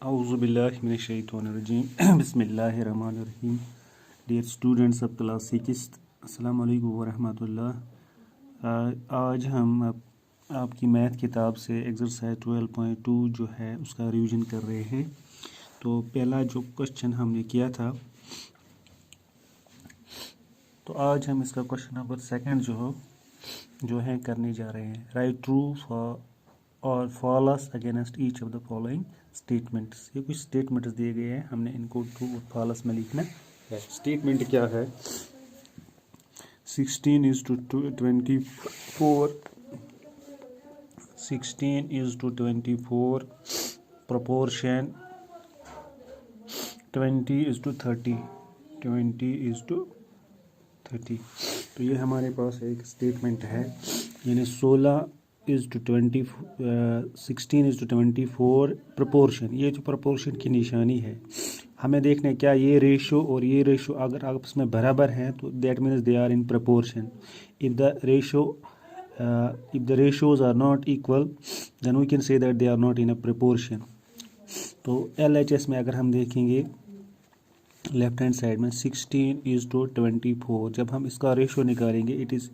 Auzubillahiminash-shaytanir-rajim. Bismillahir-rahmanir-rahim. Dear students of class 6, अस्सलाम वालेकुम व रहमतुल्लाह। आज हम आपकी मैथ किताब से एक्सरसाइज 12.2 जो है उसका रिवीजन कर रहे हैं। तो पहला जो क्वेश्चन हमने किया था, तो आज हम इसका क्वेश्चन नंबर सेकंड जो है करने जा रहे हैं। राइट ट्रू और false against each of the following statements. ये कुछ स्टेटमेंट्स दिए गए हैं, हमने इनको ट्रू और फॉल्स में लिखना है। स्टेटमेंट क्या है? 16:24, 16:24 proportion 20:30, 20:30। तो ये हमारे पास एक स्टेटमेंट है, यानी 16:24 प्रोपोर्शन। ये जो प्रोपोर्शन की निशानी है, हमें देखना है क्या ये रेशो और ये रेशो अगर आपस में बराबर हैं तो that means they are in proportion. If the ratios are not equal then we can say that they are not in a proportion. तो LHS में अगर हम देखेंगे लेफ्ट हैंड साइड में 16:24, जब हम इसका रेशो निकालेंगे इट इज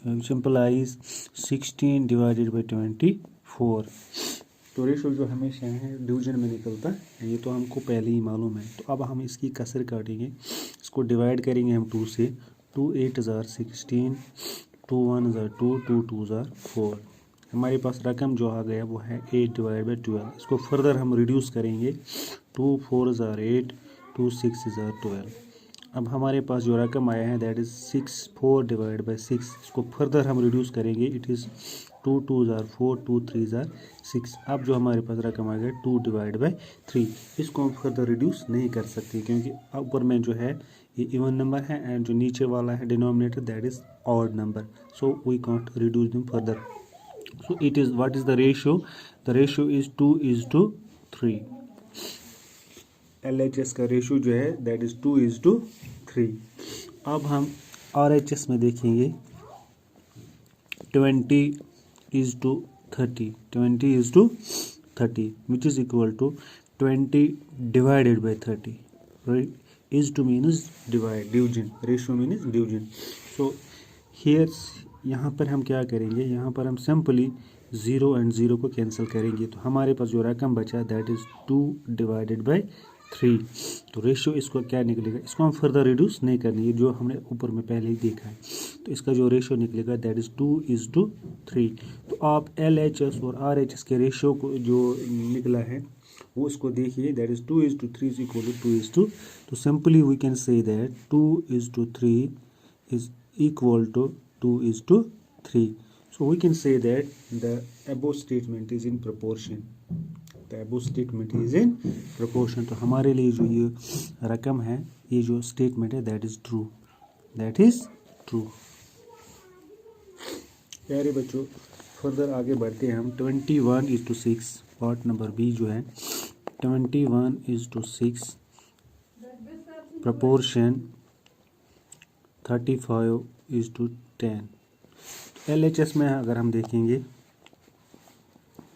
सिंपलाइज 16/24। तो रेशो जो हमेशा है डिवीजन में निकलता है, ये तो हमको पहले ही मालूम है। तो अब हम इसकी कसर काटेंगे, इसको डिवाइड करेंगे हम 2 से। 2 8 16, 2 1 2, 2 2 4। हमारे पास रकम जो आ गया वो है 8/12। इसको फर्दर हम रिड्यूस करेंगे। 2 4 8, 2 6 12। अब हमारे पास जो रकम आया है दैट इज़ 6 4/6। इसको फर्दर हम रिड्यूस करेंगे, इट इज़ 2 2 4, 2 3 6। अब जो हमारे पास रकम आ गया 2/3। इसको हम फर्दर रिड्यूस नहीं कर सकते क्योंकि ऊपर में जो है ये इवन नंबर है एंड जो नीचे वाला है denominator that is odd number. So we can't reduce them further. So it is what is the ratio? The ratio is 2:3। LHS का रेशियो जो है दैट इज़ 2:3। अब हम RHS में देखेंगे 20:30, 20:30 which is equal to 20/30, right? Is to means divide, division, ratio means division. So here यहाँ पर हम क्या करेंगे, यहाँ पर हम सिंपली 0 and 0 को कैंसिल करेंगे। तो हमारे पास जो रकम बचा दैट इज़ 2/3। तो रेशियो इसको क्या निकलेगा, इसको हम फर्दर रिड्यूस नहीं करेंगे, जो हमने ऊपर में पहले ही देखा है। तो इसका जो रेशियो निकलेगा दैट इज़ 2:3। तो आप LHS और RHS के रेशियो को जो निकला है वो इसको देखिए, that is 2:3 is equal to 2:2। तो simply we can say that 2:3 is equal to 2:3। So we can say that the above statement is in proportion. The above statement is in proportion. तो हमारे लिए जो ये रकम है, ये जो स्टेटमेंट है that is true. That is true. प्यारे बच्चों, फर्दर आगे बढ़ते हैं हम। 21:6 पार्ट नंबर B जो है 21:6 proportion 35:10। LHS में अगर हम देखेंगे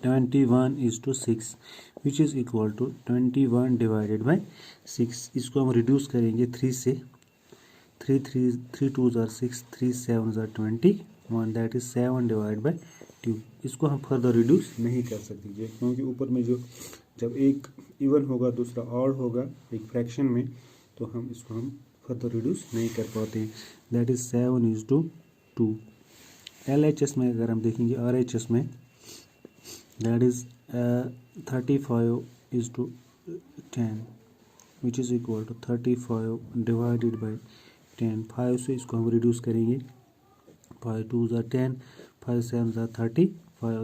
21:6 विच इज़ इक्वल टू 21/6। इसको हम रिड्यूस करेंगे 3 से। 3 2 6, 3 7 21, दैट इज़ 7/2। इसको हम फर्दर रिड्यूस नहीं कर सकते क्योंकि ऊपर में जो जब एक इवन होगा दूसरा ऑड होगा एक फ्रैक्शन में, तो हम इसको हम फर्दर रिड्यूस नहीं कर पाते हैं। That is 7:2। LHS में अगर हम देखेंगे RHS में that is 35:10 which is equal to 35/10। 5 से इसको हम रिड्यूस करेंगे, 5 2 10, 5 7 35,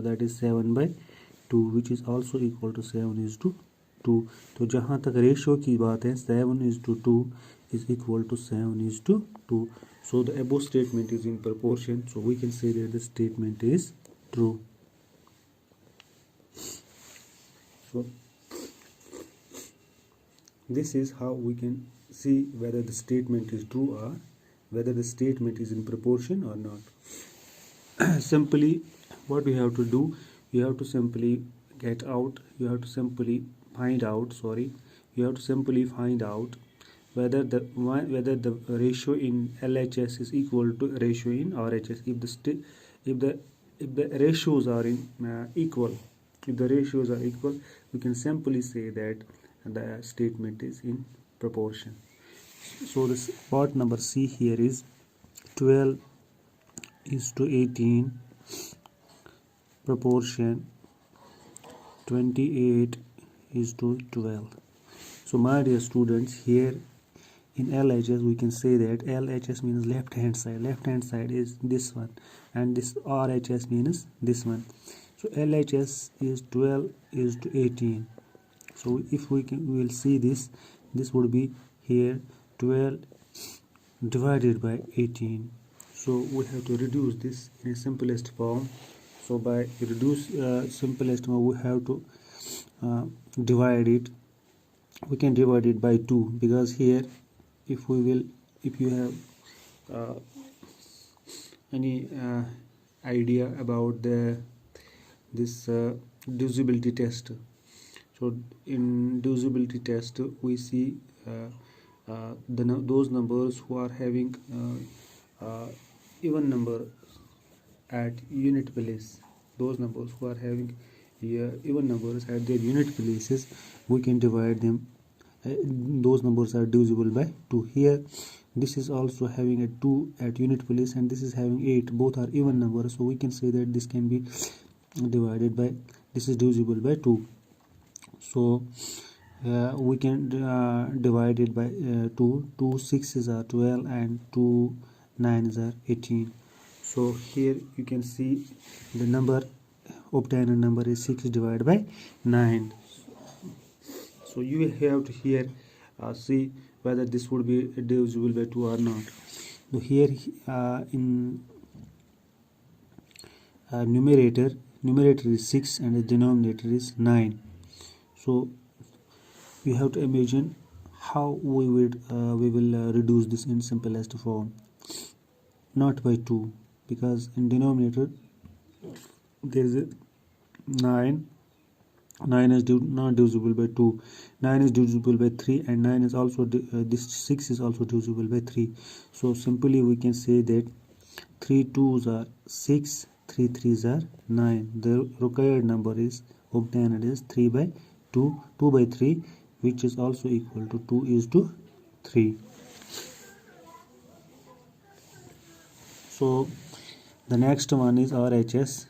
that is 7/2 which is also equal to 7:2। तो जहाँ तक रेशियो की बात है 7:2 is equal to 7:2. So the above statement is in proportion. So we can say that the statement is true. So this is how we can see whether the statement is true or whether the statement is in proportion or not. Simply what we have to do, you have to simply get out, you have to simply simply find out whether the ratio in LHS is equal to ratio in RHS. If the ratios are equal, we can simply say that the statement is in proportion. So this part number C here is 12 is to 18 proportion 28 is to 12. So my dear students, here in LHS we can say that LHS means left hand side is this one, and this RHS means this one. So LHS is 12 is to 18. So if we will see this would be here 12 divided by 18. So we have to reduce this in simplest form. So by reduce simplest form, we have to divide it. We can divide it by 2, because here if you have any idea about this divisibility test. So in divisibility test we see those numbers who are having even number at unit place. Those numbers who are having even numbers at their unit places, we can divide them. Those numbers are divisible by 2. Here this is also having a 2 at unit place, and this is having 8. Both are even numbers, so we can say that this can be divided by, this is divisible by 2. So we can divide it by 2. 2 6s are 12 and 2 9s are 18. So here you can see the number, obtained number is 6 divided by 9. So you have to here see whether this would be divisible by 2 or not. So here in numerator is 6 and the denominator is 9. So we have to imagine how we will reduce this in simplest form. Not by 2, because in denominator there is a 9 is not divisible by 2. 9 is divisible by 3, and 9 is also this 6 is also divisible by 3. So simply we can say that 3 2s are 6, 3 3s are 9. The required number is obtained is 3 by 2 by 3, which is also equal to 2 is to 3. So the next one is RHS.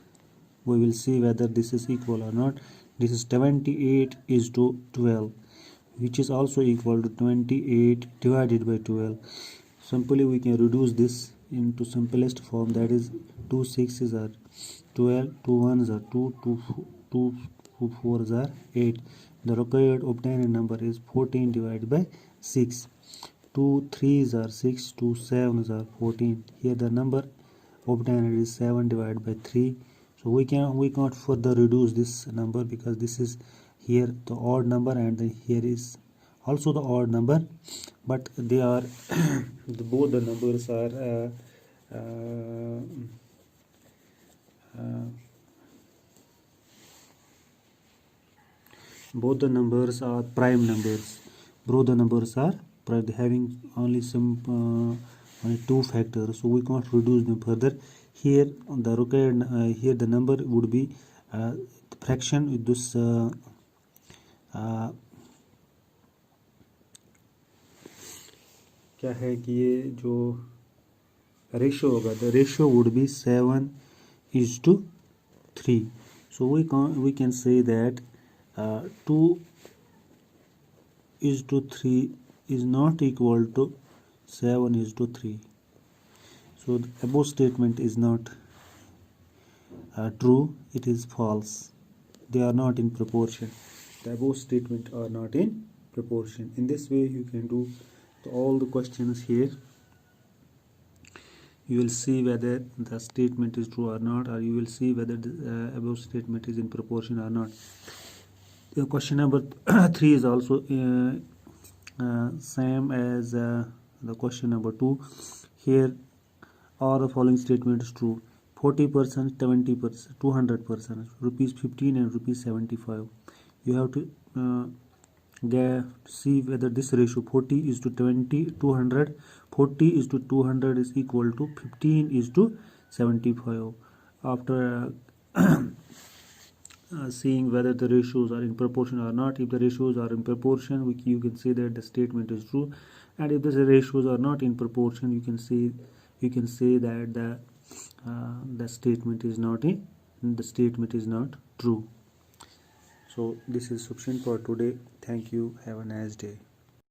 We will see whether this is equal or not. This is 78 is to 12, which is also equal to 28 divided by 12. Simply we can reduce this into simplest form, that is 2 6s are 12, 2 1s are 2, 2 4s are 8. The required obtained number is 14 divided by 6. 2 3s are 6, 2 7s are 14. Here the number obtained is 7 divided by 3. So we can't further reduce this number, because this is here the odd number and here is also the odd number, but they are both the numbers are both the numbers are prime numbers. Both the numbers are having only only 2 factors, so we can't reduce them further. Here the required here the number would be the fraction with this क्या है कि ये जो ratio होगा, the ratio would be 7 is to 3. So we can say that 2 is to 3 is not equal to 7 is to 3. So the above statement is not true, it is false. They are not in proportion. The above statement are not in proportion. In this way you can do all the questions here. You will see whether the statement is true or not, or you will see whether the above statement is in proportion or not. The question number 3 is also same as the question number 2. Here all the following statement is true: 40%, 70%, 200%, rupees 15 and rupees 75. You have to see whether this ratio 40 is to 20 200 40 is to 200 is equal to 15 is to 75. After seeing whether the ratios are in proportion or not, if the ratios are in proportion, you can say that the statement is true, and if the ratios are not in proportion, you can say that the statement is not true. So this is sufficient for today. Thank you. Have a nice day.